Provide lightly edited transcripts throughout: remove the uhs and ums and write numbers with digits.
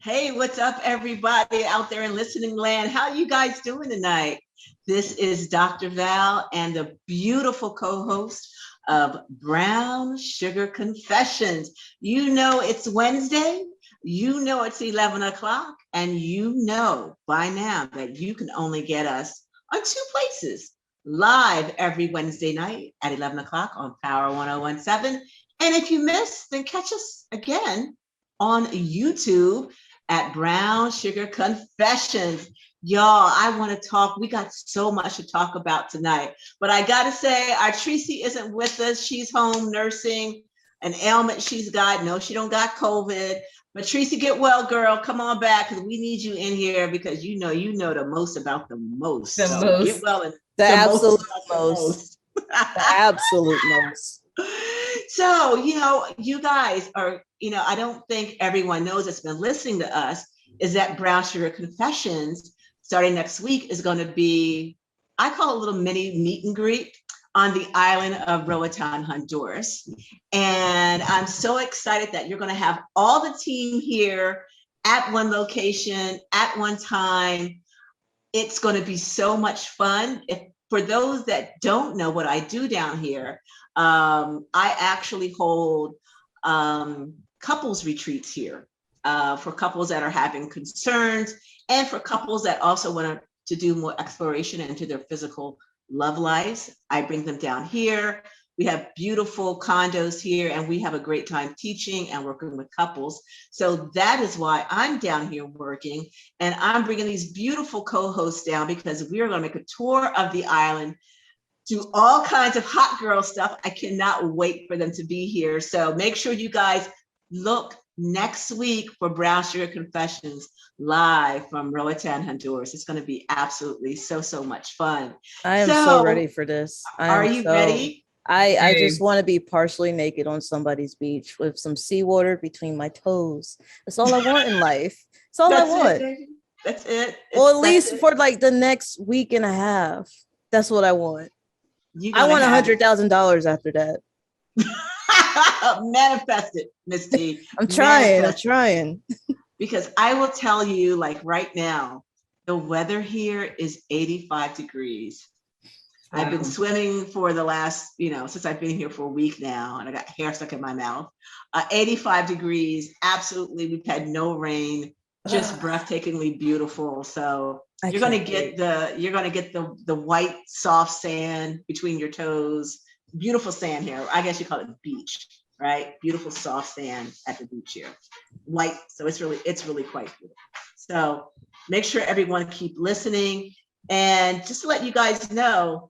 Hey, what's up, everybody out there in listening land? How you guys doing tonight? This is Dr. Val and the beautiful co-host of Brown Sugar Confessions. You know it's Wednesday, you know it's 11 o'clock, and you know by now that you can only get us on two places. Live every Wednesday night at 11 o'clock on Power 1017. And if you miss, then catch us again on YouTube at Brown Sugar Confessions. Y'all, I want to talk. We got so much to talk about tonight. But I got to say, our Tracy isn't with us. She's home nursing an ailment she's got. No, she don't got COVID. But Tracy, get well, girl. Come on back because we need you in here because you know the most about the most. The so most. Get well and The absolute most. The absolute most. So, you guys are, I don't think everyone knows that's been listening to us is that Brown Sugar Confessions starting next week is going to be, I call it a little mini meet and greet on the island of Roatan, Honduras. And I'm so excited that you're going to have all the team here at one location at one time. It's going to be so much fun. For those that don't know what I do down here, I actually hold couples retreats here for couples that are having concerns and for couples that also want to do more exploration into their physical love lives. I bring them down here. We have beautiful condos here and we have a great time teaching and working with couples. So that is why I'm down here working and I'm bringing these beautiful co-hosts down because we are going to make a tour of the island, do all kinds of hot girl stuff. I cannot wait for them to be here. So make sure you guys look next week for Brown Sugar Confessions live from Roatan, Honduras. It's going to be absolutely so much fun. I am so ready for this. Are you ready? I just want to be partially naked on somebody's beach with some seawater between my toes. That's all I want in life. That's all I want. That's it. Well, at least for like the next week and a half. That's what I want. I want $100,000 after that. Manifest it, Miss T. I'm trying. Because I will tell you, like right now, the weather here is 85 degrees. Wow. I've been swimming for the last, since I've been here for a week now, and I got hair stuck in my mouth. 85 degrees, absolutely. We've had no rain, just breathtakingly beautiful. So you're gonna get the white soft sand between your toes. Beautiful sand here. I guess you call it beach, right? Beautiful soft sand at the beach here. White, so it's really quite beautiful. So make sure everyone keep listening. And just to let you guys know,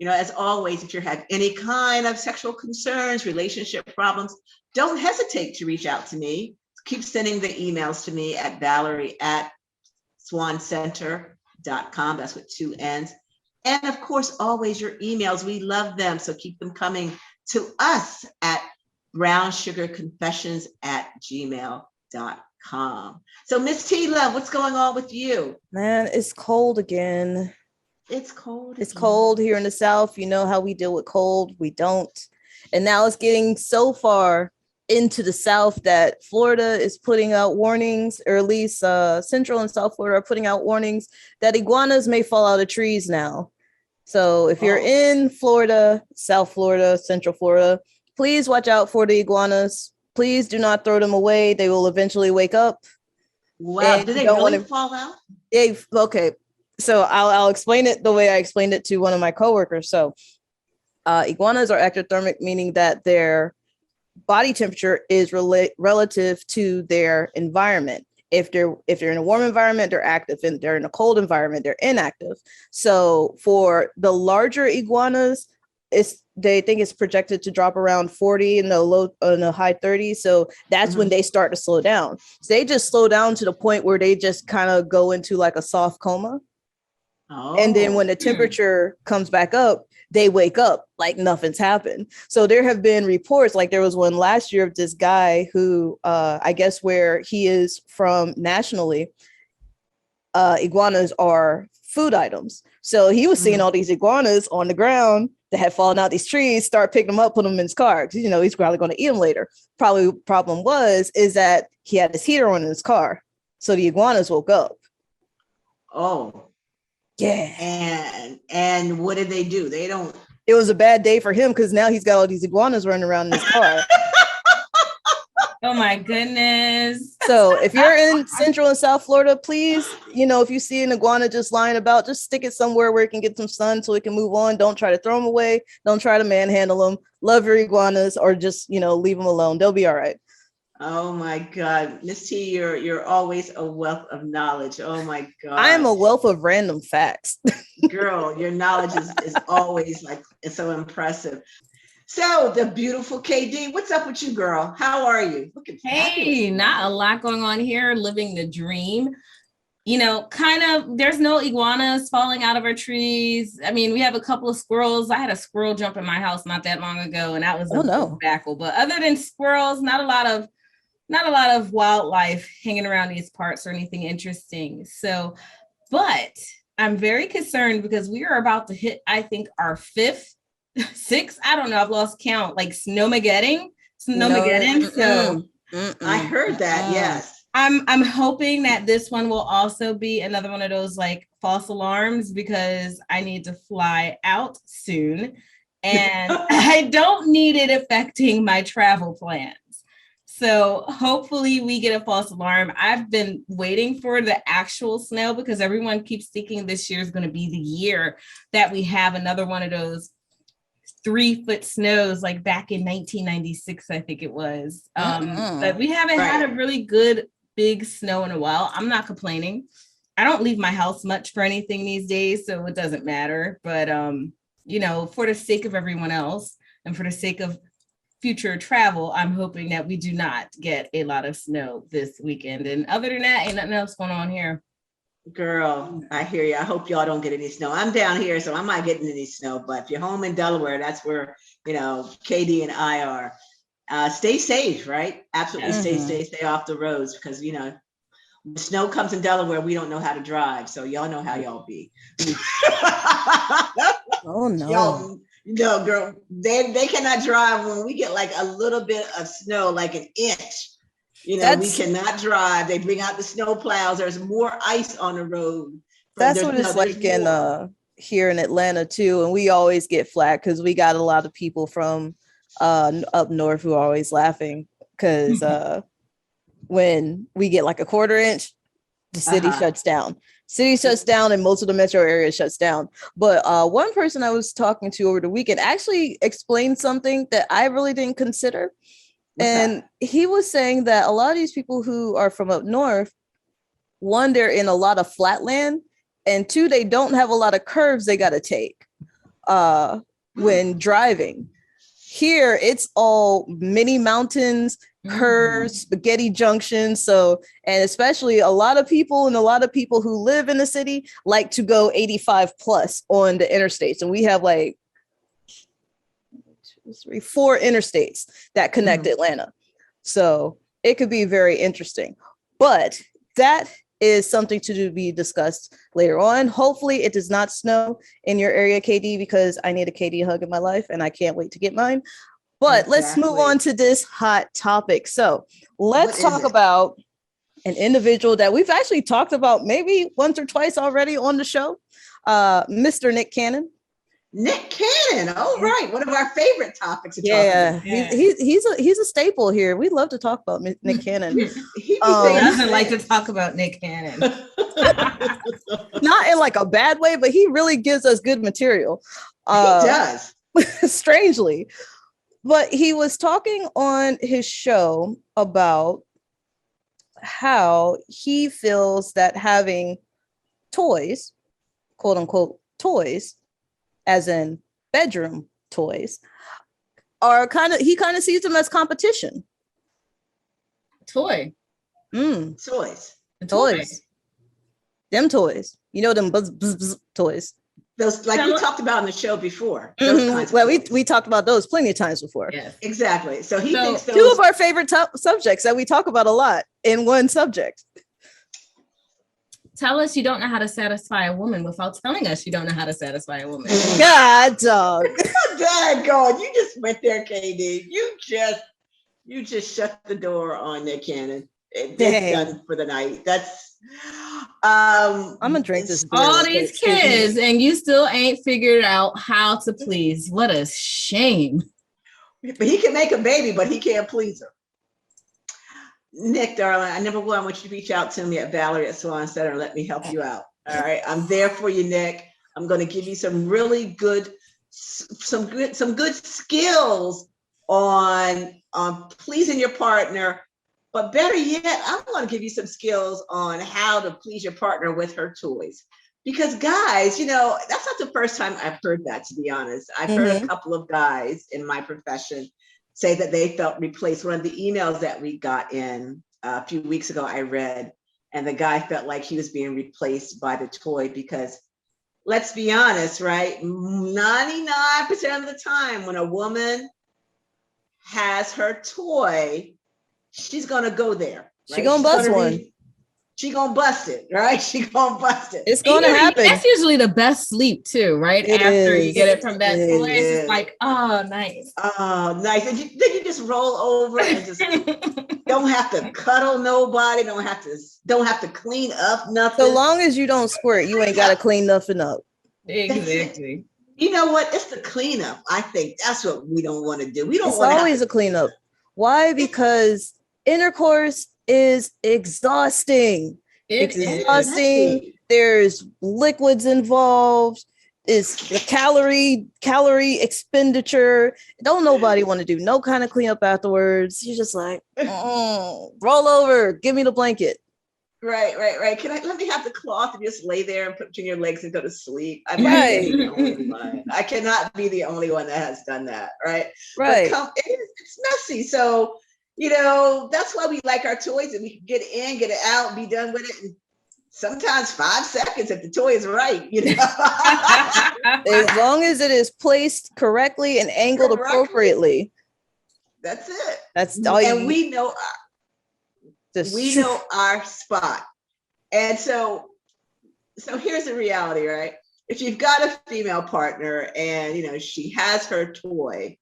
as always, if you have any kind of sexual concerns, relationship problems, don't hesitate to reach out to me. Keep sending the emails to me at Valerie@swancenter.com. That's with 2 N's. And of course, always your emails. We love them. So keep them coming to us at brownsugarconfessions@gmail.com. So Miss T Love, what's going on with you? Man, it's cold again. It's cold. It's cold here in the South. You know how we deal with cold. We don't. And now it's getting so far into the South that Florida is putting out warnings, or at least Central and South Florida are putting out warnings that iguanas may fall out of trees now. So if you're in Florida, South Florida, Central Florida, please watch out for the iguanas. Please do not throw them away. They will eventually wake up. Wow, do they really fall out? Okay. So I'll explain it the way I explained it to one of my coworkers. So iguanas are ectothermic, meaning that their body temperature is relative to their environment. If they're in a warm environment, they're active, and they're in a cold environment, they're inactive. So for the larger iguanas, they think it's projected to drop around 40 in the high 30s. So that's when they start to slow down. So they just slow down to the point where they just kind of go into like a soft coma. And then when the temperature comes back up, they wake up like nothing's happened. So there have been reports, like there was one last year of this guy who, I guess where he is from nationally, iguanas are food items. So he was seeing all these iguanas on the ground that had fallen out these trees, start picking them up, put them in his car. He's probably going to eat them later. Probably problem is that he had his heater on in his car. So the iguanas woke up. Oh. Yeah. And what did they do? They don't. It was a bad day for him because now he's got all these iguanas running around in his car. Oh my goodness. So if you're in Central and South Florida, please, if you see an iguana just lying about, just stick it somewhere where it can get some sun so it can move on. Don't try to throw them away. Don't try to manhandle them. Love your iguanas, or just, leave them alone. They'll be all right. Oh my God, Miss T, you're always a wealth of knowledge. Oh my God. I am a wealth of random facts. Girl, your knowledge is always it's so impressive. So the beautiful KD, what's up with you, girl? How are you? Looking Hey, fabulous. not a lot going on here, living the dream. Kind of, there's no iguanas falling out of our trees. I mean, we have a couple of squirrels. I had a squirrel jump in my house not that long ago, and that was a debacle. But other than squirrels, not a lot of wildlife hanging around these parts or anything interesting. So, but I'm very concerned because we are about to hit, I think, our sixth, I don't know, I've lost count, like Snowmageddon. So I heard that, yes. I'm hoping that this one will also be another one of those like false alarms, because I need to fly out soon and I don't need it affecting my travel plans. So hopefully we get a false alarm. I've been waiting for the actual snow because everyone keeps thinking this year is going to be the year that we have another one of those 3-foot snows like back in 1996, I think it was. But we haven't had a really good big snow in a while. I'm not complaining. I don't leave my house much for anything these days, so it doesn't matter. But for the sake of everyone else and for the sake of future travel, I'm hoping that we do not get a lot of snow this weekend. And other than that, ain't nothing else going on here. Girl, I hear you. I hope y'all don't get any snow. I'm down here, so I'm not getting any snow. But if you're home in Delaware, that's where, KD and I are. Stay safe, right? Absolutely stay safe, stay off the roads, because, when snow comes in Delaware, we don't know how to drive. So y'all know how y'all be. Oh, no. Y'all, no, girl, they cannot drive when we get like a little bit of snow, like an inch. We cannot drive. They bring out the snow plows. There's more ice on the road. That's what it's like here in Atlanta too. And we always get flack because we got a lot of people from up north who are always laughing because when we get like a 1/4 inch, the city shuts down. City shuts down and most of the metro area shuts down. But one person I was talking to over the weekend actually explained something that I really didn't consider. And he was saying that a lot of these people who are from up north, one, they're in a lot of flat land, and two, they don't have a lot of curves they got to take when driving. Here, it's all mini mountains, curves, spaghetti junctions. So, and especially a lot of people who live in the city like to go 85 plus on the interstates. And we have like 4 interstates that connect Atlanta. So it could be very interesting, but that is something to be discussed later on. Hopefully it does not snow in your area, KD, because I need a KD hug in my life and I can't wait to get mine. But let's move on to this hot topic. So let's talk about an individual that we've actually talked about maybe once or twice already on the show, Mr. Nick Cannon. Nick Cannon, right, one of our favorite topics to talk about. He's a staple here. We love to talk about Nick Cannon. He doesn't like to talk about Nick Cannon. Not in like a bad way, but he really gives us good material. He does. Strangely. But he was talking on his show about how he feels that having toys, quote unquote toys, as in bedroom toys, are he kind of sees them as competition. Toys. Them toys. Them buzz, buzz, buzz toys. Those, like we talked about on the show before. Well, we talked about those plenty of times before. Yes. Exactly. So he thinks those... 2 of our favorite subjects that we talk about a lot in one subject. Tell us you don't know how to satisfy a woman without telling us you don't know how to satisfy a woman. God, dog. Dad, God, you just went there, KD. You just shut the door on Nick Cannon. It's done for the night. That's I'm gonna drink this beer. All these kids, and you still ain't figured out how to please. What a shame. But he can make a baby, but he can't please her. Nick, darling, I want you to reach out to me at Valerie@Salon Center and let me help you out. All right, I'm there for you, Nick. I'm going to give you some really good, some good skills on pleasing your partner. But better yet, I'm going to give you some skills on how to please your partner with her toys. Because guys, you know, that's not the first time I've heard that, to be honest. I've heard a couple of guys in my profession say that they felt replaced. One of the emails that we got in a few weeks ago, I read, and the guy felt like he was being replaced by the toy because, let's be honest, right? 99% of the time when a woman has her toy, she's gonna go there. Right? She's gonna bust one. She's gonna bust it, right? She's gonna bust it. It's gonna happen. That's usually the best sleep too, right? After you get it from that toy, it's just like, oh, nice. Oh, nice. And then you just roll over and just don't have to cuddle nobody. Don't have to clean up nothing. So long as you don't squirt, you ain't gotta clean nothing up. Exactly. You know what? It's the cleanup. I think that's what we don't want to do. We don't It's want always a cleanup. Why? Because intercourse is exhausting. It's exhausting. There's liquids involved. It's the calorie expenditure. Don't nobody want to do no kind of cleanup afterwards. You're just like, roll over, give me the blanket. Right. Let me have the cloth and just lay there and put between your legs and go to sleep. I cannot be the only one that has done that. Right. It's messy. So, you know, that's why we like our toys, and we can get in, get it out, be done with it. And sometimes 5 seconds if the toy is right, you know. As long as it is placed correctly and angled appropriately. That's it. That's all. And we know our spot. And so here's the reality, right? If you've got a female partner and, you know, she has her toy,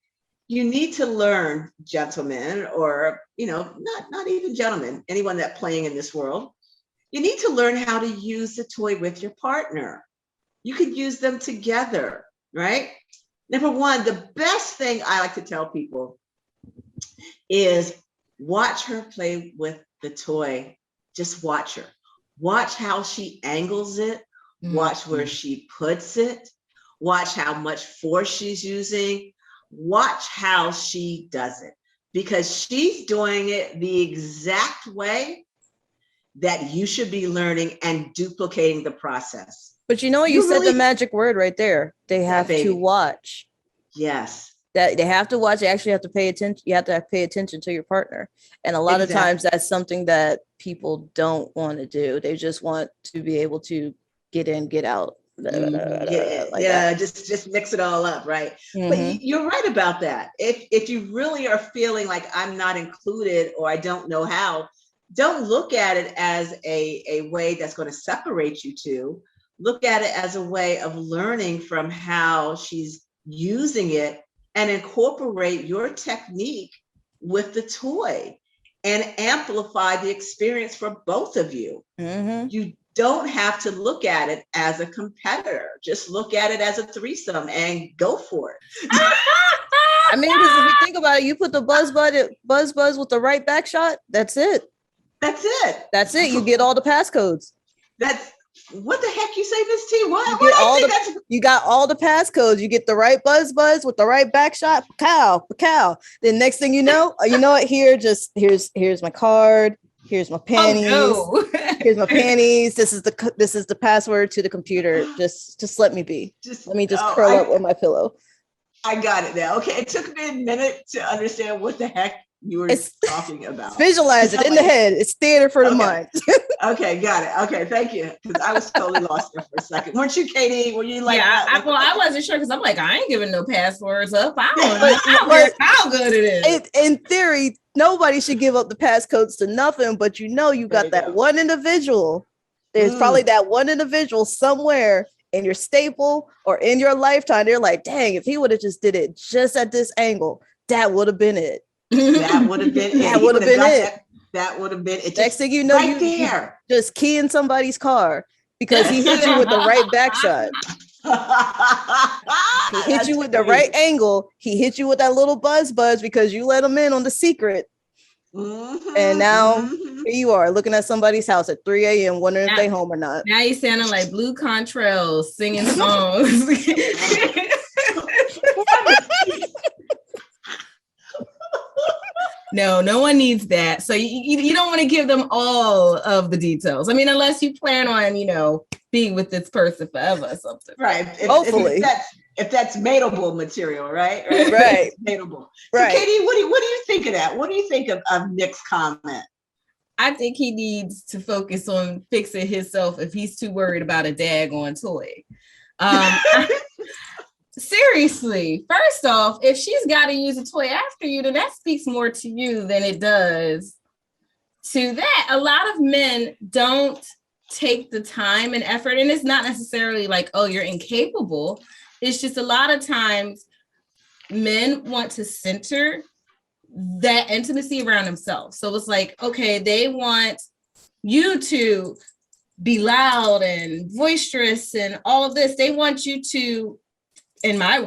you need to learn, gentlemen, or, you know, not even gentlemen, anyone that's playing in this world, you need to learn how to use the toy with your partner. You could use them together, right? Number one, the best thing I like to tell people is watch her play with the toy. Just watch her. Watch how she angles it. Watch where she puts it. Watch how much force she's using. Watch how she does it, because she's doing it the exact way that you should be learning and duplicating the process. But you know, you said the magic word right there. They have to watch. Yes. That they have to watch. They actually have to pay attention. You have to pay attention to your partner. And a lot of times that's something that people don't want to do. They just want to be able to get in, get out. Just mix it all up, right? But you're right about that. If you really are feeling like I'm not included or I don't know how, don't look at it as a way that's going to separate you two. Look at it as a way of learning from how she's using it and incorporate your technique with the toy and amplify the experience for both of you. You don't have to look at it as a competitor. Just look at it as a threesome and go for it. I mean, because if you think about it, you put the buzz buzz with the right back shot. That's it. That's it. You get all the passcodes. That's what the heck you say, Miss T? You got all the passcodes. You get the right buzz with the right back shot. Pow. Then next thing you know what? Here's my card. Here's my panties. Oh, no. Here's my panties. This is the password to the computer. Just let me be. Let me curl up with my pillow. I got it now. Okay, it took me a minute to understand what the heck you were talking about. Visualize it in the head. It's theater for the mind. Okay, got it. Okay, thank you. Because I was totally lost there for a second. Weren't you, Katie? Were you like? Yeah, I wasn't sure because I'm like, I ain't giving no passwords up. I don't know how good it is. In theory, nobody should give up the passcodes to nothing. But you got that one individual. There's probably that one individual somewhere in your staple or in your lifetime. They're like, dang, if he would have just did it just at this angle, that would have been it. That would have been it. That would have been it. Next thing you know, right you there. just key in somebody's car because he hit you with the right back shot. He hit you with the right angle. He hit you with that little buzz because you let him in on the secret. Mm-hmm, And now here you are looking at somebody's house at 3 a.m. wondering if they home or not. Now you sounding like Blue Contrail singing songs. No one needs that. So you don't want to give them all of the details. I mean, unless you plan on, being with this person forever or something. Right. Hopefully. If that's mateable material, right? Right. Mateable. So Right. Katie, what do you think of that? What do you think of Nick's comment? I think he needs to focus on fixing himself if he's too worried about a daggone toy. Seriously, first off, if she's got to use a toy after you, then that speaks more to you than it does to that. A lot of men don't take the time and effort, and it's not necessarily like, oh, you're incapable. It's just a lot of times men want to center that intimacy around themselves. So it's like, okay, they want you to be loud and boisterous and all of this. They want you to, in my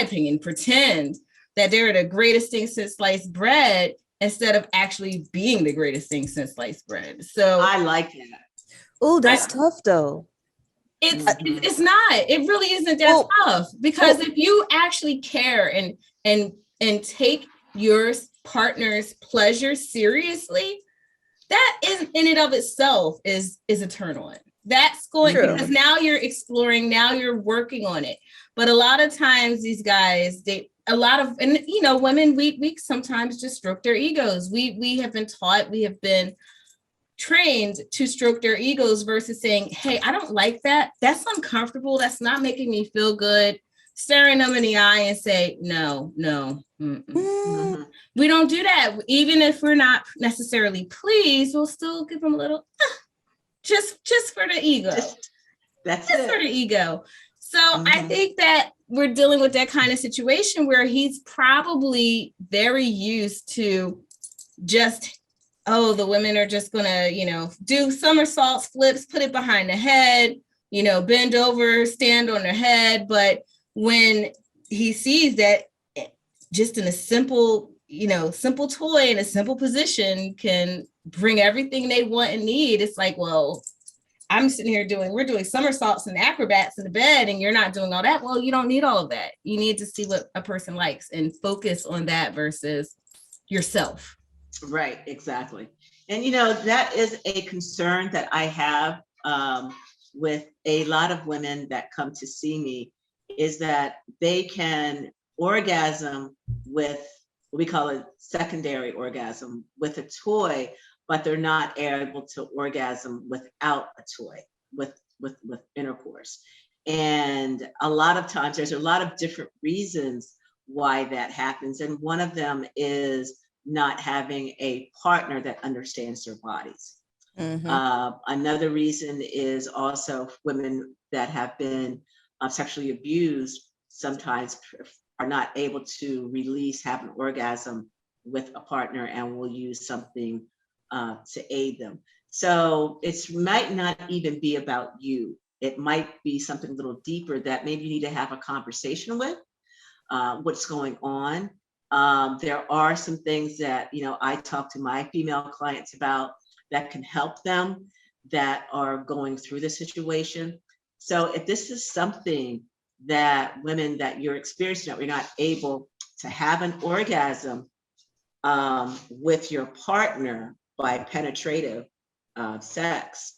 opinion, pretend that they're the greatest thing since sliced bread instead of actually being the greatest thing since sliced bread. So I like that. Oh, that's tough though. It's not. It really isn't that tough because if you actually care and take your partner's pleasure seriously, that is in and of itself is a turn on. That's going because now you're exploring, now you're working on it. But a lot of times these guys, women, we sometimes just stroke their egos. We have been taught, we have been trained to stroke their egos versus saying, hey, I don't like that. That's uncomfortable. That's not making me feel good. Staring them in the eye and say, no. Mm-hmm. We don't do that. Even if we're not necessarily pleased, we'll still give them a little, just for the ego. Just for the ego. So I think that we're dealing with that kind of situation where he's probably very used to just, the women are just gonna, do somersaults, flips, put it behind the head, bend over, stand on their head. But when he sees that just in a simple toy in a simple position can bring everything they want and need, it's like, well, I'm sitting here we're doing somersaults and acrobats in the bed and you're not doing all that. Well, you don't need all of that. You need to see what a person likes and focus on that versus yourself. Right, exactly. And, that is a concern that I have with a lot of women that come to see me is that they can orgasm with what we call a secondary orgasm with a toy, but they're not able to orgasm without a toy, with intercourse. And a lot of times there's a lot of different reasons why that happens. And one of them is not having a partner that understands their bodies. Another reason is also women that have been sexually abused sometimes are not able to have an orgasm with a partner and will use something to aid them. So it might not even be about you. It might be something a little deeper that maybe you need to have a conversation with, what's going on. There are some things that, I talk to my female clients about that can help them that are going through the situation. So if this is something that women that you're experiencing, that we're not able to have an orgasm with your partner by penetrative sex,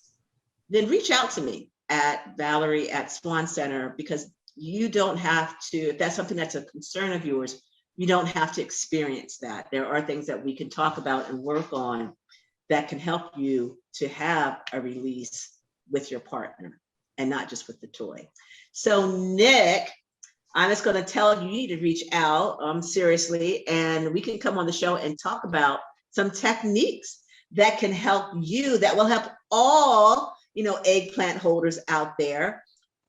then reach out to me at Valerie at Swan Center, because you don't have to, if that's something that's a concern of yours, you don't have to experience that. There are things that we can talk about and work on that can help you to have a release with your partner and not just with the toy. So Nick, I'm just going to tell you, you need to reach out seriously, and we can come on the show and talk about some techniques that can help you, that will help all, eggplant holders out there,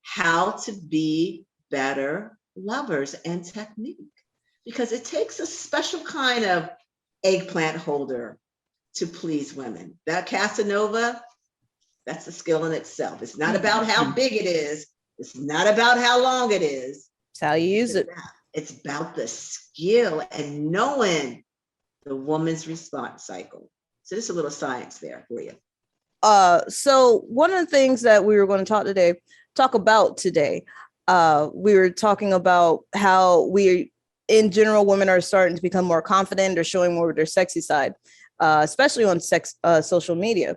how to be better lovers and technique. Because it takes a special kind of eggplant holder to please women. That Casanova, that's a skill in itself. It's not about how big it is. It's not about how long it is. It's how you use it. It's about the skill and knowing the woman's response cycle. So there's a little science there for you. So one of the things that we were going to talk about today, we were talking about how in general, women are starting to become more confident or showing more of their sexy side, especially on social media.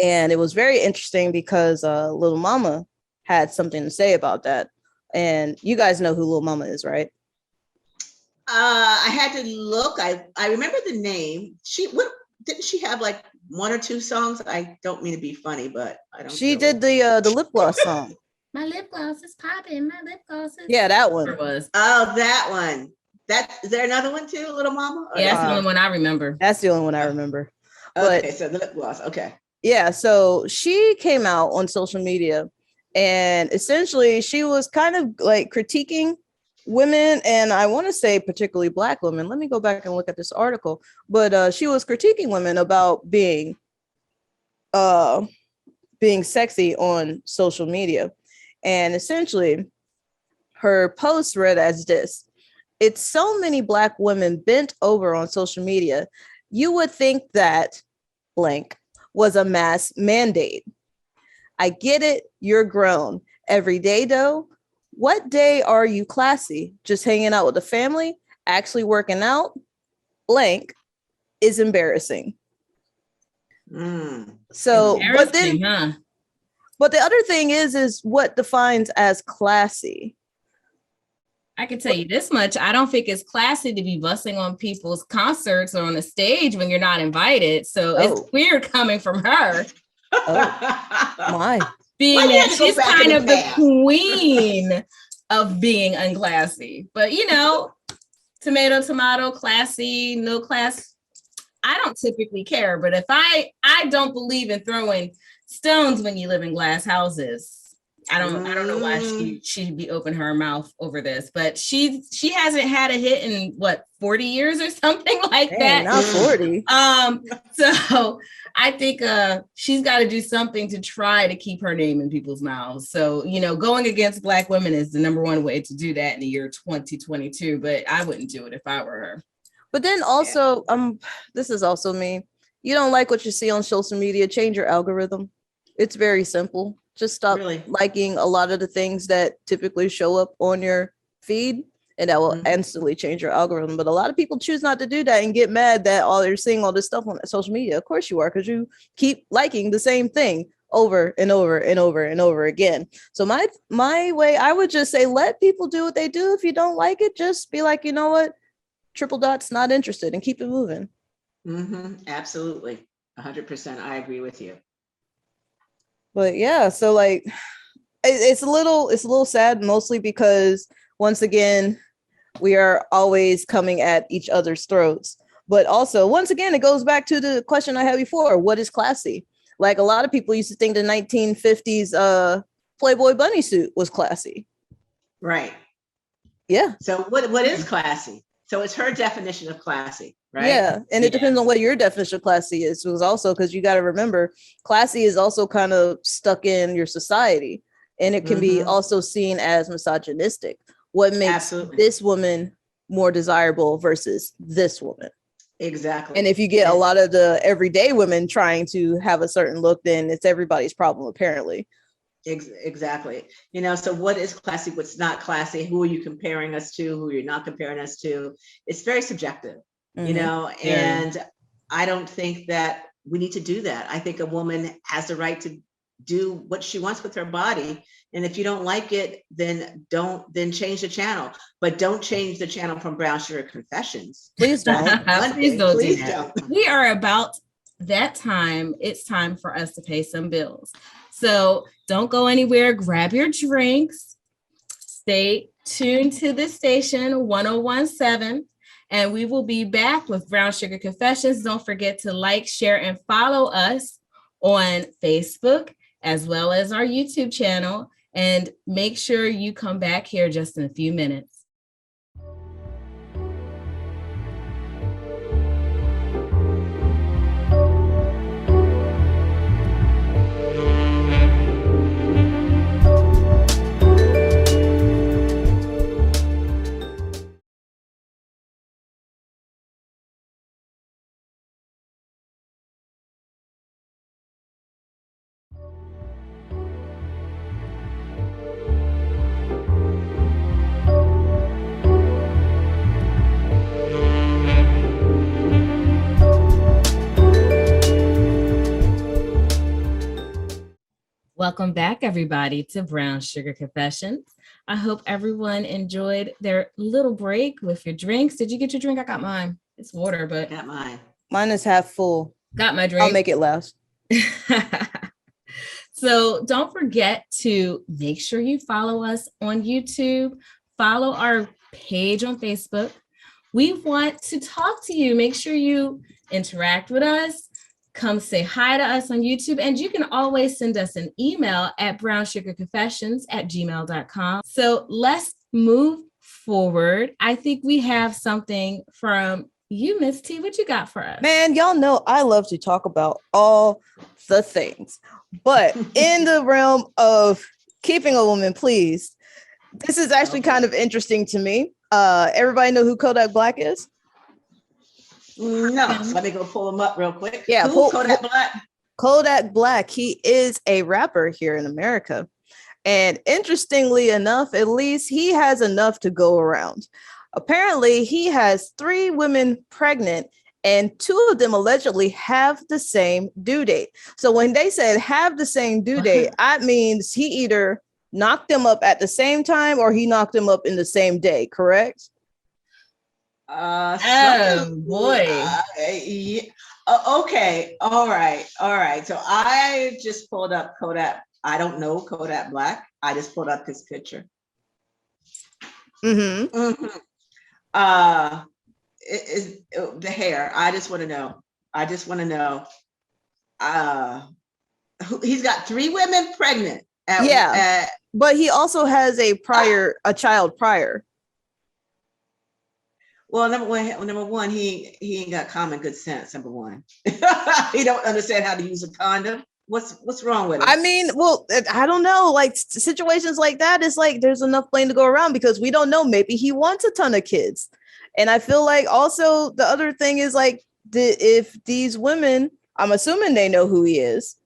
And it was very interesting because Little Mama had something to say about that. And you guys know who Little Mama is, right? I had to look. I remember the name. Didn't she have like one or two songs? I don't mean to be funny, but I don't. She did the lip gloss song. My lip gloss is popping. My lip gloss is. Yeah, that one. It was. Oh, that one. Is there another one too, Little Mama? Yeah, that's the only one I remember. That's the only one I remember. Okay, so the lip gloss. Okay. Yeah, so she came out on social media, and essentially she was kind of like critiquing women, and I want to say particularly Black women. Let me go back and look at this article. But she was critiquing women about being sexy on social media. And essentially her post read as this: "It's so many Black women bent over on social media. You would think that blank was a mass mandate. I get it, you're grown. Every day though, what day are you classy? Just hanging out with the family? Actually working out? Blank is embarrassing." So, but the other thing is what defines as classy? I can tell you this much. I don't think it's classy to be busting on people's concerts or on the stage when you're not invited. So it's weird coming from her. Why? Being that she's kind of the queen of being unclassy. But tomato, classy, no class. I don't typically care. But if I don't believe in throwing stones when you live in glass houses. I don't know why she'd be open her mouth over this, but she hasn't had a hit in 40 years or something like that. Not 40. So I think she's got to do something to try to keep her name in people's mouths. So, going against Black women is the number one way to do that in the year 2022, but I wouldn't do it if I were her. But then also, this is also me. You don't like what you see on social media, change your algorithm. It's very simple. Just stop liking a lot of the things that typically show up on your feed, and that will instantly change your algorithm. But a lot of people choose not to do that and get mad that they're seeing all this stuff on social media. Of course you are, because you keep liking the same thing over and over and over and over again. So my way, I would just say, let people do what they do. If you don't like it, just be like, you know what? Triple dots, not interested, and keep it moving. Absolutely. 100%. I agree with you. But yeah, so like it's a little sad, mostly because once again, we are always coming at each other's throats. But also, once again, it goes back to the question I had before: what is classy? Like, a lot of people used to think the 1950s Playboy bunny suit was classy. Right. Yeah. So what is classy? So it's her definition of classy, right? Yeah, and it depends on what your definition of classy is. It was also because you got to remember, classy is also kind of stuck in your society, and it can be also seen as misogynistic. What makes this woman more desirable versus this woman? Exactly. And if you get a lot of the everyday women trying to have a certain look, then it's everybody's problem, apparently. Exactly. So what is classy? What's not classy? Who are you comparing us to? Who you're not comparing us to? It's very subjective, and I don't think that we need to do that. I think a woman has the right to do what she wants with her body. And if you don't like it, then change the channel, but don't change the channel from Brown Sugar Confessions. Please don't. Please don't. We are about that time. It's time for us to pay some bills. So don't go anywhere. Grab your drinks. Stay tuned to the station 1017, and we will be back with Brown Sugar Confessions. Don't forget to like, share, and follow us on Facebook as well as our YouTube channel. And make sure you come back here just in a few minutes. Welcome back, everybody, to Brown Sugar Confessions. I hope everyone enjoyed their little break with your drinks. Did you get your drink? I got mine. It's water, but Got mine. Mine is half full. Got my drink. I'll make it last. So don't forget to make sure you follow us on YouTube, follow our page on Facebook. We want to talk to you. Make sure you interact with us. Come say hi to us on YouTube. And you can always send us an email at brownsugarconfessions@gmail.com. So let's move forward. I think we have something from you, Miss T. What you got for us? Man, y'all know I love to talk about all the things. But in the realm of keeping a woman pleased, this is actually kind of interesting to me. Everybody know who Kodak Black is? No, so let me go pull him up real quick. Yeah, Kodak Black. Kodak Black, he is a rapper here in America. And interestingly enough, at least he has enough to go around. Apparently, he has 3 women pregnant, and 2 of them allegedly have the same due date. So when they said have the same due date, that means he either knocked them up at the same time or he knocked them up in the same day, correct? Oh boy. Yeah. Okay. All right. So I just pulled up Kodak. I don't know Kodak Black. I just pulled up his picture. Mm-hmm. The hair. I just want to know. He's got 3 women pregnant. But he also has a child prior. Well, number one, he ain't got common good sense. Number one, he don't understand how to use a condom. What's wrong with it? I mean, well, I don't know. Like situations like that, it's like there's enough blame to go around because we don't know. Maybe he wants a ton of kids, and I feel like also the other thing is like if these women, I'm assuming they know who he is,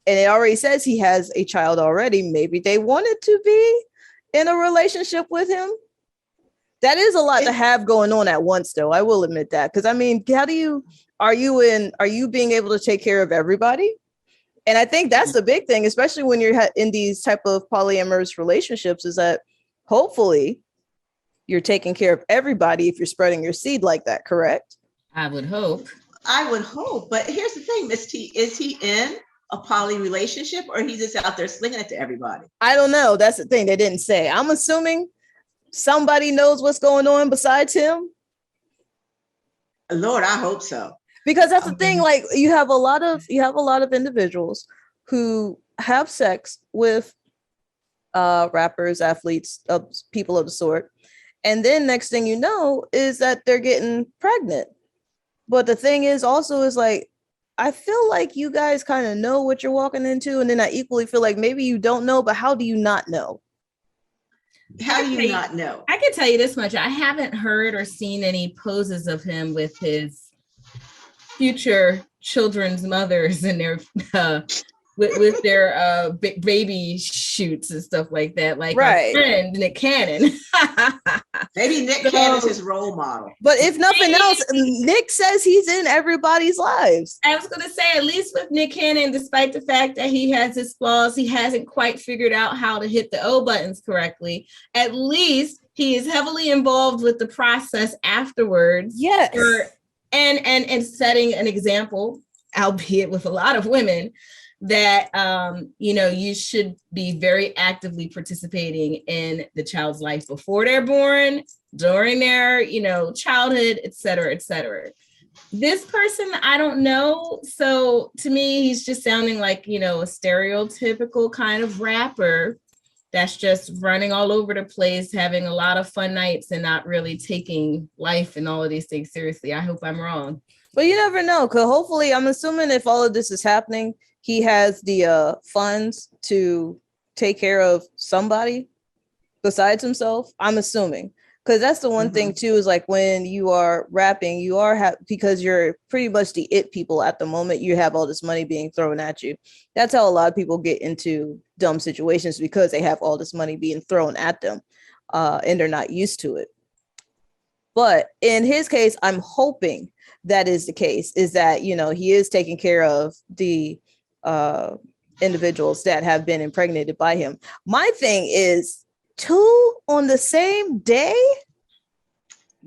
and it already says he has a child already. Maybe they wanted to be in a relationship with him. That is a lot to have going on at once, though. I will admit that. Because I mean, are you being able to take care of everybody? And I think that's the big thing, especially when you're in these type of polyamorous relationships, is that hopefully you're taking care of everybody if you're spreading your seed like that, correct? I would hope. But here's the thing, Miss T, is he in a poly relationship or he's just out there slinging it to everybody? I don't know. That's the thing. They didn't say. I'm assuming somebody knows what's going on besides him. Lord, I hope so. Because that's the thing. Like you have a lot of individuals who have sex with rappers, athletes, people of the sort. And then next thing you know is that they're getting pregnant. But the thing is also is like, I feel like you guys kind of know what you're walking into. And then I equally feel like maybe you don't know, but how do you not know? How do you not know? I can tell you this much. I haven't heard or seen any poses of him with his future children's mothers and their with their baby shoots and stuff like that. Like right. Our friend Nick Cannon. Maybe Nick Cannon's his role model. But if nothing else, Nick says he's in everybody's lives. I was going to say, at least with Nick Cannon, despite the fact that he has his flaws, he hasn't quite figured out how to hit the O buttons correctly. At least he is heavily involved with the process afterwards. Yes. And setting an example, albeit with a lot of women, that you should be very actively participating in the child's life before they're born, during their childhood, et cetera, et cetera. This person, I don't know. So to me, he's just sounding like a stereotypical kind of rapper that's just running all over the place, having a lot of fun nights and not really taking life and all of these things seriously. I hope I'm wrong. But you never know, because hopefully, I'm assuming if all of this is happening, he has the funds to take care of somebody besides himself. I'm assuming, because that's the one thing too, is like when you are rapping, you are because you're pretty much the it people at the moment. You have all this money being thrown at you. That's how a lot of people get into dumb situations, because they have all this money being thrown at them, and they're not used to it. But in his case, I'm hoping that is the case, is that he is taking care of the individuals that have been impregnated by him. My thing is 2 on the same day.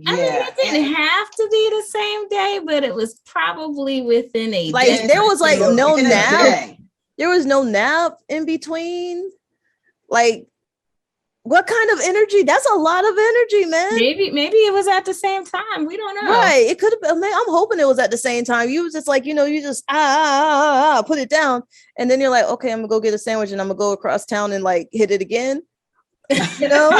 I mean, it didn't have to be the same day, but it was probably within a day. There was like no nap. Day. There was no nap in between. Like, what kind of energy? That's a lot of energy, man. Maybe it was at the same time. We don't know. Right. It could have been. Man, I'm hoping it was at the same time. You was just like, you just put it down, and then you're like, okay, I'm gonna go get a sandwich, and I'm gonna go across town and like hit it again. You know.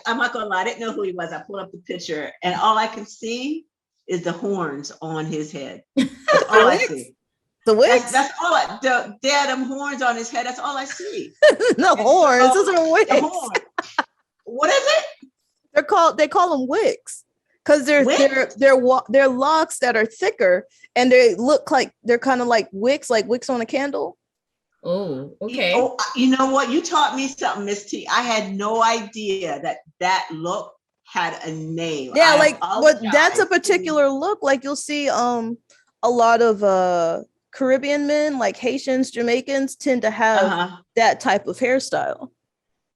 I'm not gonna lie. I didn't know who he was. I pulled up the picture, and all I can see is the horns on his head. That's all I see. The wigs? That's all. Them horns on his head. That's all I see. The horns. Those are wigs. The horn. What is it? They call them wigs because they're locks that are thicker, and they look like they're kind of like wicks on a candle. Oh, okay. You know what? You taught me something, Miss T. I had no idea that look had a name. Yeah, that's a particular look. Like you'll see a lot of Caribbean men, like Haitians, Jamaicans, tend to have that type of hairstyle.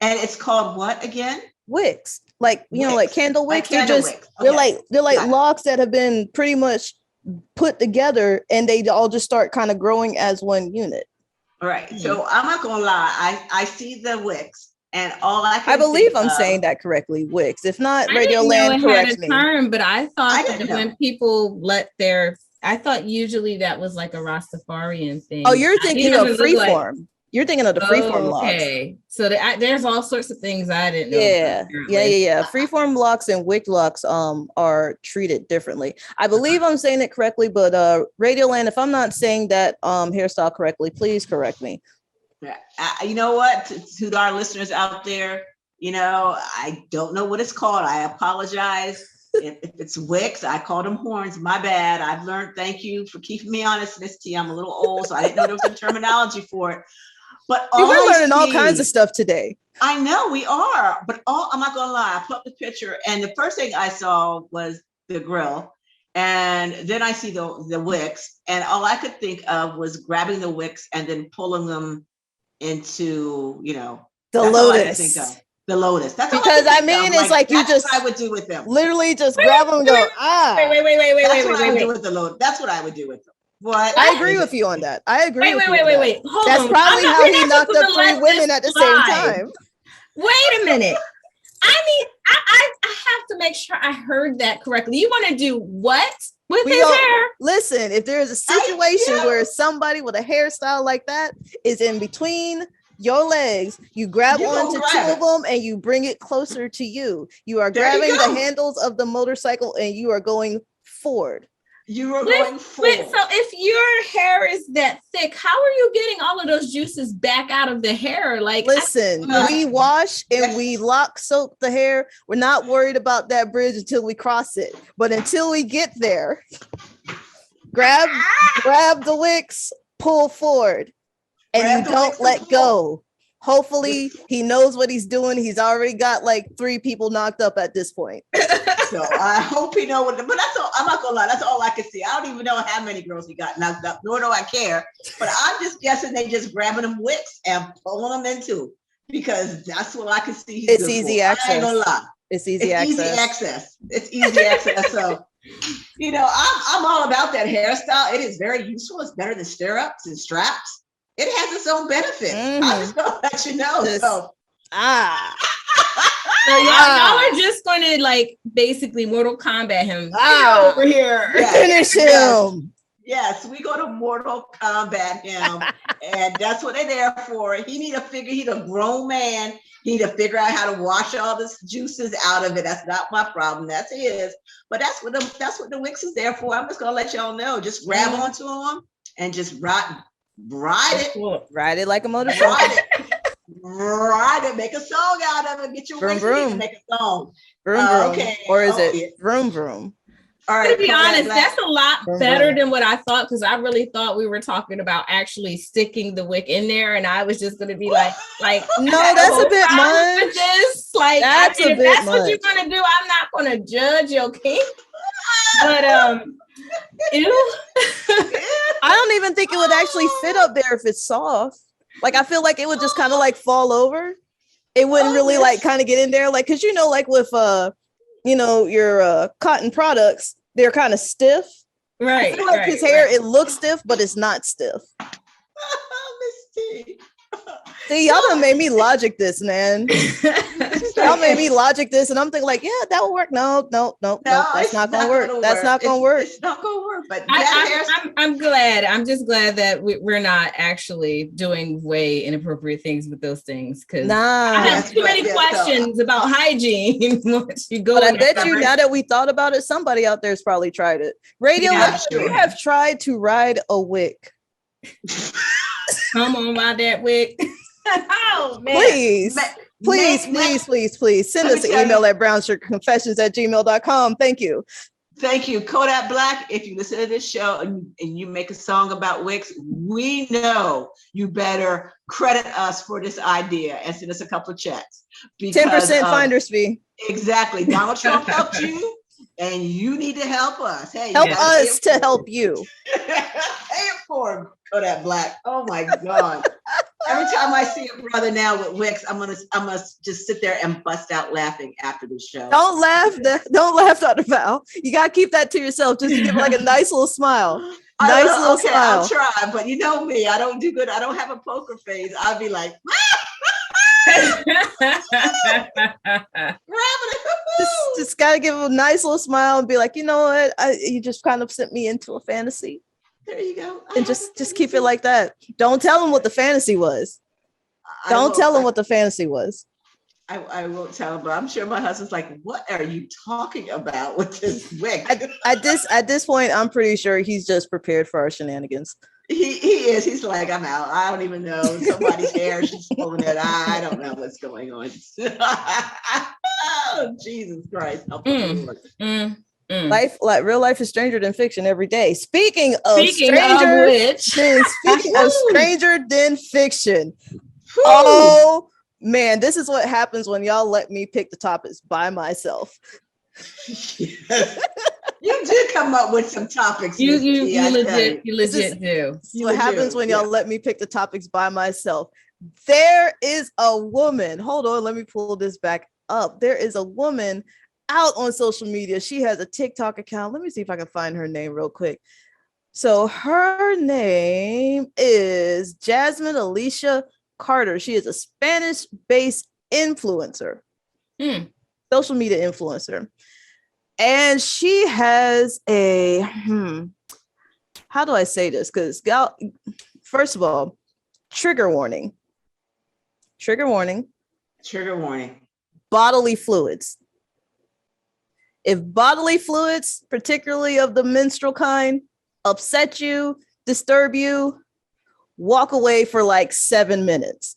And it's called what again? Wigs. Like, like candle wigs. Like candle wigs. Okay. They're like locks that have been pretty much put together, and they all just start kind of growing as one unit. All right. So I'm not gonna lie. I see the wicks, and all I believe I'm saying that correctly. Wicks. If not, Radio Land correct me. Term, but I thought that when people I thought usually that was like a Rastafarian thing. Oh, you're thinking of freeform. You're thinking of the freeform locks. Okay. So there's all sorts of things I didn't know. Yeah. Freeform locks and wig locks are treated differently. I believe I'm saying it correctly, but Radioland, if I'm not saying that hairstyle correctly, please correct me. Yeah. You know what? To our listeners out there, I don't know what it's called. I apologize. If it's wicks, I call them horns. My bad. I've learned. Thank you for keeping me honest, Miss T. I'm a little old, so I didn't know there was a terminology for it. But we're learning all kinds of stuff today. I know we are, but I'm not gonna lie. I put up the picture, and the first thing I saw was the grill, and then I see the wicks, and all I could think of was grabbing the wicks and then pulling them into the lotus. The lotus. That's because it's like you just. What I would do with them. Literally, just grab them and go. Wait. That's what I would do with the lotus. That's what I would do with them. What? I agree with you on that. I agree. Wait. Hold That's on. probably how he knocked up 3 women at the same time. Wait a minute. I have to make sure I heard that correctly. You want to do what with his hair? Listen, if there is a situation where somebody with a hairstyle like that is in between your legs, you grab onto 2 of them and you bring it closer to you. You are grabbing the handles of the motorcycle and you are going forward. You are going forward. Wait, so if your hair is that thick, how are you getting all of those juices back out of the hair? Like, listen, we wash and we soak the hair. We're not worried about that bridge until we cross it. But until we get there, grab the wicks, pull forward, and you don't let go. Hopefully he knows what he's doing. He's already got like 3 people knocked up at this point. So I hope he know what. But that's all. I'm not gonna lie. That's all I can see. I don't even know how many girls he got knocked up. Nor do I care. But I'm just guessing they just grabbing them wicks and pulling them into, because that's what I can see. It's easy access. I ain't gonna lie. It's easy access. It's easy access. So I'm all about that hairstyle. It is very useful. It's better than stirrups and straps. It has its own benefits. I'm just gonna let you know. So y'all are just going to like basically Mortal Kombat him over here. Finish him. Yes, we go to Mortal Kombat him, and that's what they're there for. He's a grown man. He need to figure out how to wash all the juices out of it. That's not my problem. That's his. But that's what the Wix is there for. I'm just gonna let y'all know. Just grab onto them and just ride it like a motorcycle. Ride it. Make a song out of it. Get your vroom, vroom. To make a song. Vroom, vroom. Okay. Or is it vroom vroom? All right, to be honest, that's a lot better than what I thought, because I really thought we were talking about actually sticking the wick in there, and I was just going to be like, no, that's a bit much. With this. Like, that's if that's what you're going to do, I'm not going to judge your kink. But I don't think it would actually fit up there if it's soft. Like, I feel like it would just kind of like fall over. It wouldn't really like kind of get in there. Like, cause you know, like with, your cotton products, they're kind of stiff. Right. I feel like his hair, it looks stiff, but it's not stiff. Miss T. See, y'all done made me logic this, man. Y'all made me logic this, and I'm thinking like, yeah, that will work. No, that's not gonna work. That's not gonna work. It's not gonna work. But I'm glad. I'm just glad that we're not actually doing way inappropriate things with those things, because I have too many questions about hygiene once you go. But I bet you, now that we thought about it, somebody out there's probably tried it. Radio, you have tried to ride a wick. Come on, by that wick. Oh, man. Please send us an email at brownsugarconfessions@gmail.com. Thank you. Thank you. Kodak Black, if you listen to this show and you make a song about wigs, we know you better credit us for this idea and send us a couple of checks. 10% finder's fee. Exactly. Donald Trump helped you, and you need to help us. Hey, help us to help you. Pay it for him, Kodak Black. Oh my God. Every time I see a brother now with wigs, I'm gonna just sit there and bust out laughing after the show. Don't laugh, Dr. Val. You gotta keep that to yourself. Just give like a nice little smile. Smile. I'll try, but you know me, I don't do good. I don't have a poker face. I'll be like, just gotta give a nice little smile and be like, you know what? You just kind of sent me into a fantasy. There you go. And just keep it like that. Don't tell them what the fantasy was. Don't tell them what the fantasy was. I won't tell him, but I'm sure my husband's like, what are you talking about with this wig? At this point, I'm pretty sure he's just prepared for our shenanigans. He is. He's like, I'm out. I don't even know. Somebody's hair, she's pulling it. I don't know what's going on. Oh, Jesus Christ. Life, like real life, is stranger than fiction every day. Speaking of stranger than fiction. Whew. Oh man, this is what happens when y'all let me pick the topics by myself. Yes. You did come up with some topics. You legit do. What happens when y'all let me pick the topics by myself? There is a woman. Hold on, let me pull this back up. There is a woman out on social media. She has a TikTok account. Let me see if I can find her name real quick. So her name is Jasmine Alicia Carter. She is a Spanish-based influencer, social media influencer. And she has a, how do I say this? Because first of all, trigger warning. Bodily fluids. If bodily fluids, particularly of the menstrual kind, upset you, disturb you, walk away for like 7 minutes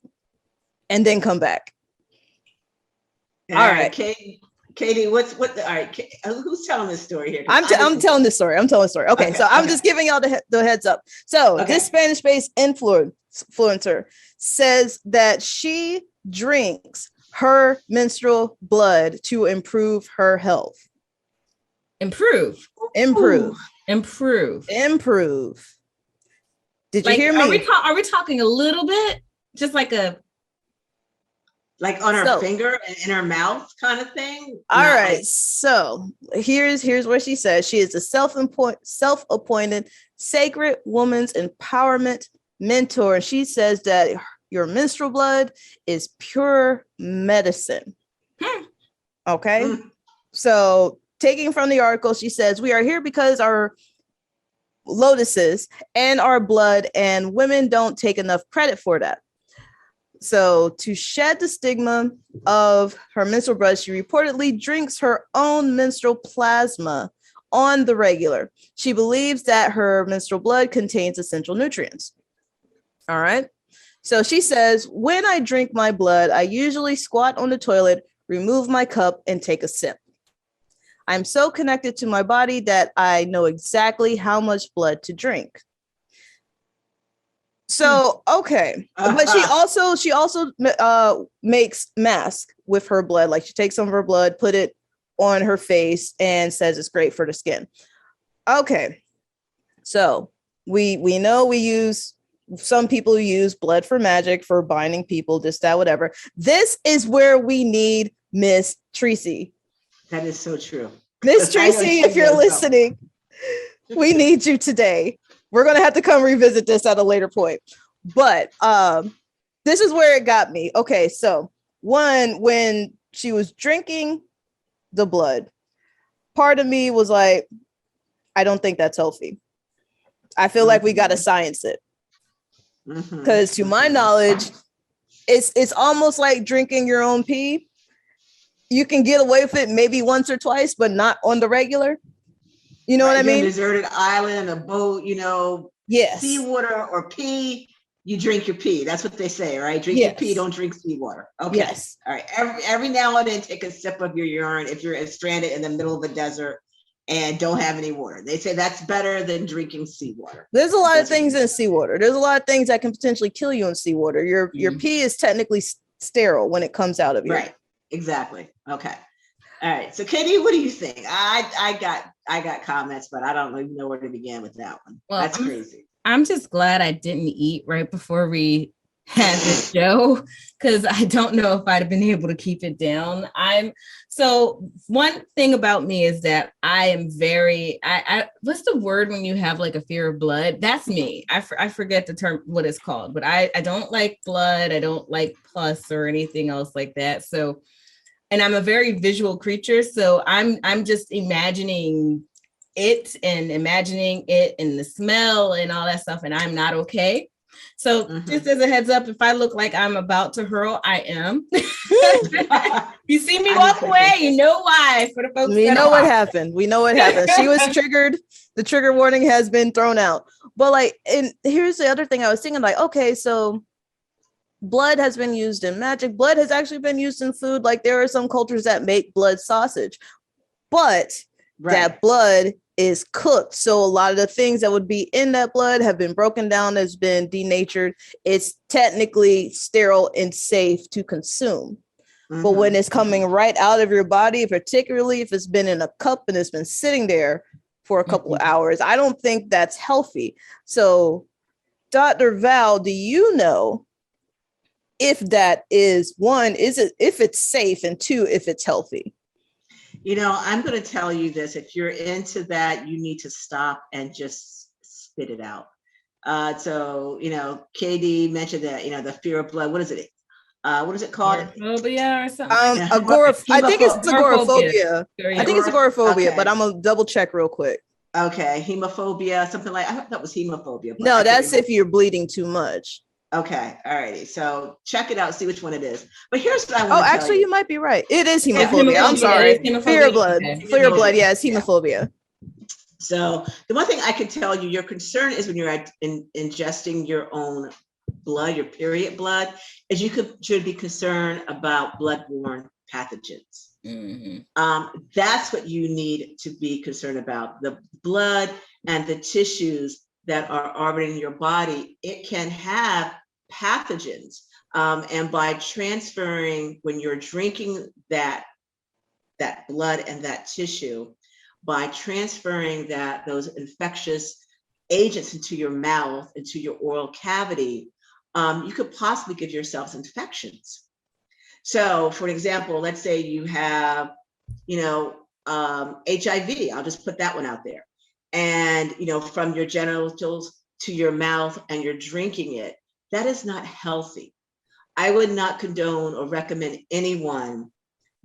and then come back. All right. Katie, all right, who's telling this story here? I'm telling this story. Okay, so I'm just giving y'all the heads up. So this Spanish-based influencer says that she drinks her menstrual blood to improve her health. Improve. Did you hear me? Are we talking a little bit? Just like on her finger and in her mouth kind of thing? All right. So here's what she says. She is a self-appointed sacred woman's empowerment mentor. And she says that your menstrual blood is pure medicine. Okay. So taking from the article, she says, we are here because our lotuses and our blood, and women don't take enough credit for that. So to shed the stigma of her menstrual blood, she reportedly drinks her own menstrual plasma on the regular. She believes that her menstrual blood contains essential nutrients. All right. So she says, when I drink my blood, I usually squat on the toilet, remove my cup, and take a sip. I'm so connected to my body that I know exactly how much blood to drink. So, okay. But she also makes masks with her blood. Like she takes some of her blood, put it on her face, and says it's great for the skin. Okay. So We know we use, some people use blood for magic, for binding people, this, that, whatever. This is where we need Miss Tracy. That is so true. Miss Tracy, if you're listening, we need you today. We're gonna have to come revisit this at a later point. But this is where it got me. Okay, so one, when she was drinking the blood, part of me was like, I don't think that's healthy. I feel like we gotta science it. Because to my knowledge, it's almost like drinking your own pee. You can get away with it maybe once or twice, but not on the regular. You know what I mean? Deserted island, a boat, Yes. seawater or pee, you drink your pee. That's what they say, right? Drink your pee, don't drink seawater. Okay. Yes. All right. Every now and then, take a sip of your urine if you're stranded in the middle of the desert and don't have any water. They say that's better than drinking seawater. There's a lot of things in seawater. There's a lot of things that can potentially kill you in seawater. Your pee is technically sterile when it comes out of you. Right. Exactly. Okay. All right. So Katie, what do you think? I got comments, but I don't even know where to begin with that one. Well, that's crazy. I'm just glad I didn't eat right before we had the show, because I don't know if I'd have been able to keep it down. So one thing about me is that I am very, what's the word when you have like a fear of blood? That's me. I forget the term, what it's called, but I don't like blood. I don't like pus or anything else like that. So, and I'm a very visual creature. So I'm just imagining it and the smell and all that stuff. And I'm not okay. So just as a heads up, if I look like I'm about to hurl, I am. You see me walk away, you know why. For the folks, we know what happened. We know what happened. She was triggered. The trigger warning has been thrown out. But like, and here's the other thing I was thinking, like, okay, so blood has been used in magic. Blood has actually been used in food. Like there are some cultures that make blood sausage, but that blood is cooked. So a lot of the things that would be in that blood have been broken down, has been denatured. It's technically sterile and safe to consume. But when it's coming right out of your body, particularly if it's been in a cup and it's been sitting there for a couple of hours, I don't think that's healthy. So Dr. Val, do you know if that is, one, if it's safe, and two, if it's healthy? I'm going to tell you this. If you're into that, you need to stop and just spit it out. So, KD mentioned that, the fear of blood. What is it? What is it called? Hemophobia or something? I think it's agoraphobia. I think it's agoraphobia, okay. But I'm going to double check real quick. Okay. Hemophobia, something like, I thought that was hemophobia. No, that's if you're bleeding too much. Okay. All righty. So check it out, see which one it is. But here's what I want to tell you. Oh, actually, you might be right. It is hemophobia. I'm sorry. Fear of blood. Fear of blood. Yeah, it's hemophobia. So the one thing I can tell you, your concern is when you're ingesting your own blood, your period blood, is you should be concerned about bloodborne pathogens. That's what you need to be concerned about. The blood and the tissues that are already in your body, it can have pathogens. And by transferring, when you're drinking that blood and that tissue, by transferring those infectious agents into your mouth, into your oral cavity, you could possibly give yourself infections. So for example, let's say you have, HIV, I'll just put that one out there. And, from your genitals to your mouth, and you're drinking it, that is not healthy. I would not condone or recommend anyone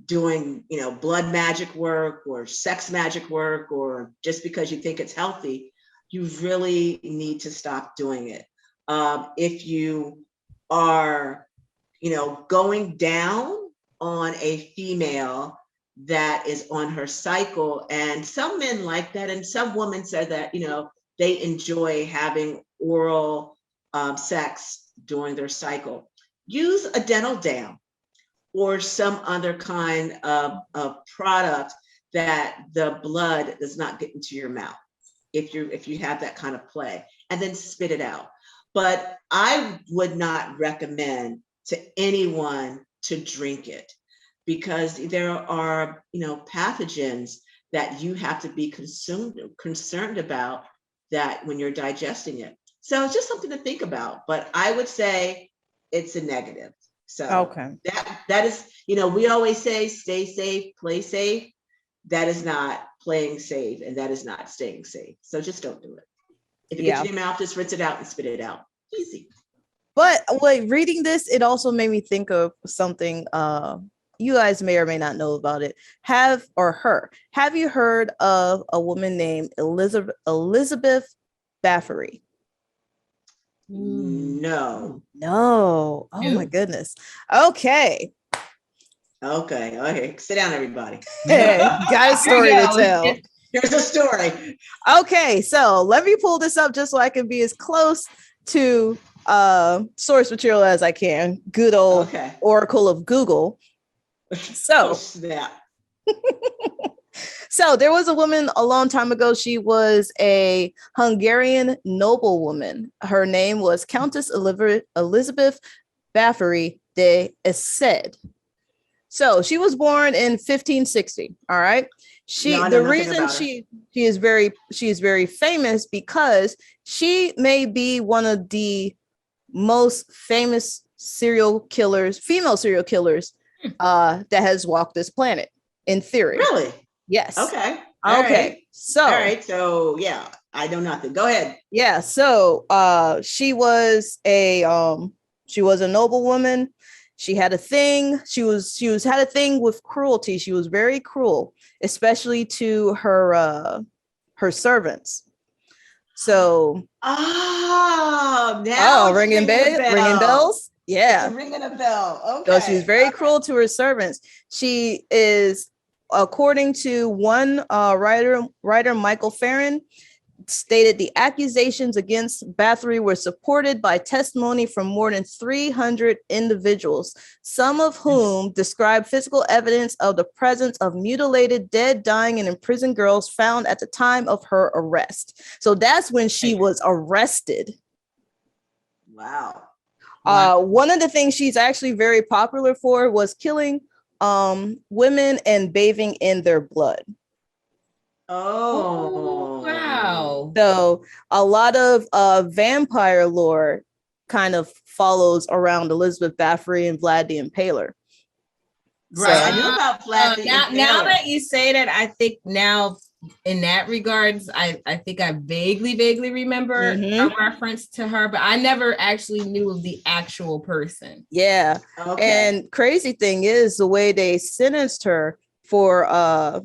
doing, blood magic work or sex magic work, or just because you think it's healthy, you really need to stop doing it. If you are, going down on a female that is on her cycle, and some men like that, and some women said that, they enjoy having oral sex during their cycle, use a dental dam or some other kind of product that the blood does not get into your mouth, if you have that kind of play, and then spit it out. But I would not recommend to anyone to drink it, because there are, pathogens that you have to be concerned about that when you're digesting it. So it's just something to think about. But I would say it's a negative. So Okay. that is, we always say stay safe, play safe. That is not playing safe, and that is not staying safe. So just don't do it. If it gets in your mouth, just rinse it out and spit it out. Easy. But like reading this, it also made me think of something you guys may or may not know about it. Have you heard of a woman named Elizabeth Bathory? No. Oh my goodness. Okay. Sit down, everybody. Got a story to tell. Here's a story. Okay, so let me pull this up just so I can be as close to source material as I can. Good old Oracle of Google. So so there was a woman a long time ago. She was a Hungarian noblewoman. Her name was Countess Elizabeth Bathory de Essed. So she was born in 1560. All right. The reason she is very famous because she may be one of the most famous female serial killers that has walked this planet in theory. Really? Yes. Okay. Okay. All right. So yeah, I know nothing. Go ahead. Yeah. So she was a noblewoman. She had a thing. She had a thing with cruelty. She was very cruel, especially to her servants. So ringing bells. Yeah, it's ringing a bell. Okay. So she was very cruel to her servants. She is, according to one writer Michael Farron, stated the accusations against Bathory were supported by testimony from more than 300 individuals, some of whom described physical evidence of the presence of mutilated, dead, dying, and imprisoned girls found at the time of her arrest. So that's when she was arrested. Wow. One of the things she's actually very popular for was killing women and bathing in their blood. Oh, wow. So a lot of vampire lore kind of follows around Elizabeth Bathory and Vlad the Impaler. Right. So, I knew about Vlad the Impaler. Now that you say that, I think now in that regards, I think I vaguely remember a reference to her, but I never actually knew of the actual person. Yeah. Okay. And crazy thing is the way they sentenced her for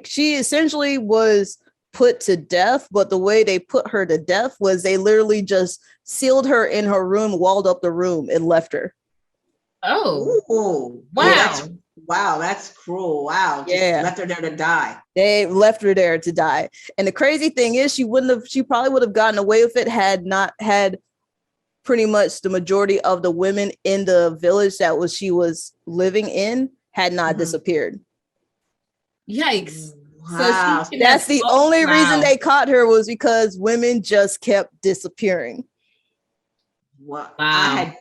she essentially was put to death, but the way they put her to death was they literally just sealed her in her room, walled up the room, and left her. Oh. Ooh. Wow. Wow, that's cruel. Wow. Just left her there to die. They left her there to die. And the crazy thing is she probably would have gotten away with it had not had pretty much the majority of the women in the village that she was living in had not disappeared. Yikes. Wow. So that's the only reason they caught her was because women just kept disappearing. Wow.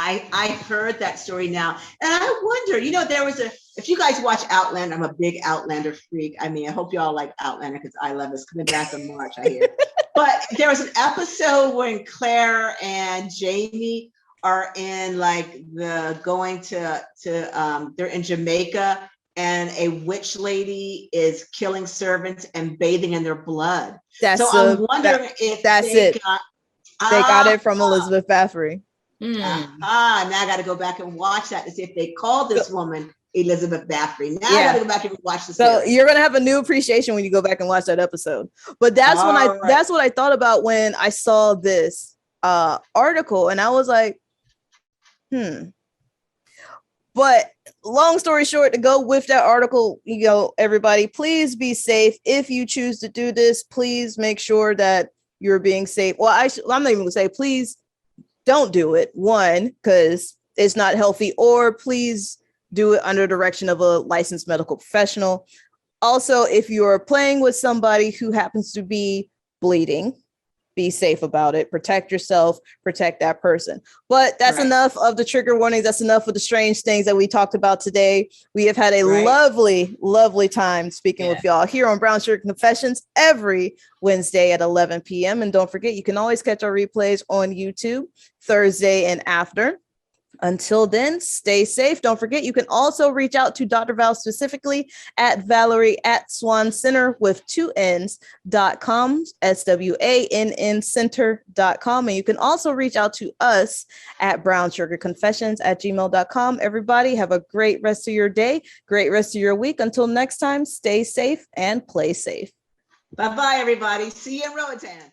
I heard that story now, and I wonder, if you guys watch Outlander, I'm a big Outlander freak. I mean, I hope y'all like Outlander because I love it. It's coming back in March, I hear. But there was an episode when Claire and Jamie are in they're in Jamaica, and a witch lady is killing servants and bathing in their blood. I'm wondering if they got it from Elizabeth Bathory. Now I got to go back and watch that to see if they called this woman Elizabeth Bathory. Now I got to go back and watch the series. So you're gonna have a new appreciation when you go back and watch that episode. But that's that's what I thought about when I saw this article, and I was like, But long story short, to go with that article, everybody, please be safe. If you choose to do this, please make sure that you're being safe. Well, I'm not even gonna say please don't do it. One, because it's not healthy, or please do it under direction of a licensed medical professional. Also, if you're playing with somebody who happens to be bleeding, be safe about it. Protect yourself, protect that person. But that's Right. enough of the trigger warnings. That's enough of the strange things that we talked about today. We have had a Right. lovely time speaking with y'all here on Brown Sugar Confessions every Wednesday at 11 p.m. And don't forget, you can always catch our replays on YouTube Thursday and after. Until then, stay safe. Don't forget, you can also reach out to Dr. Val specifically at Valerie at Swan Center with 2 N's.com, SWANN Center.com. And you can also reach out to us at brownsugarconfessions@gmail.com. Everybody have a great rest of your day, great rest of your week. Until next time, stay safe and play safe. Bye-bye, everybody. See you in Roatan.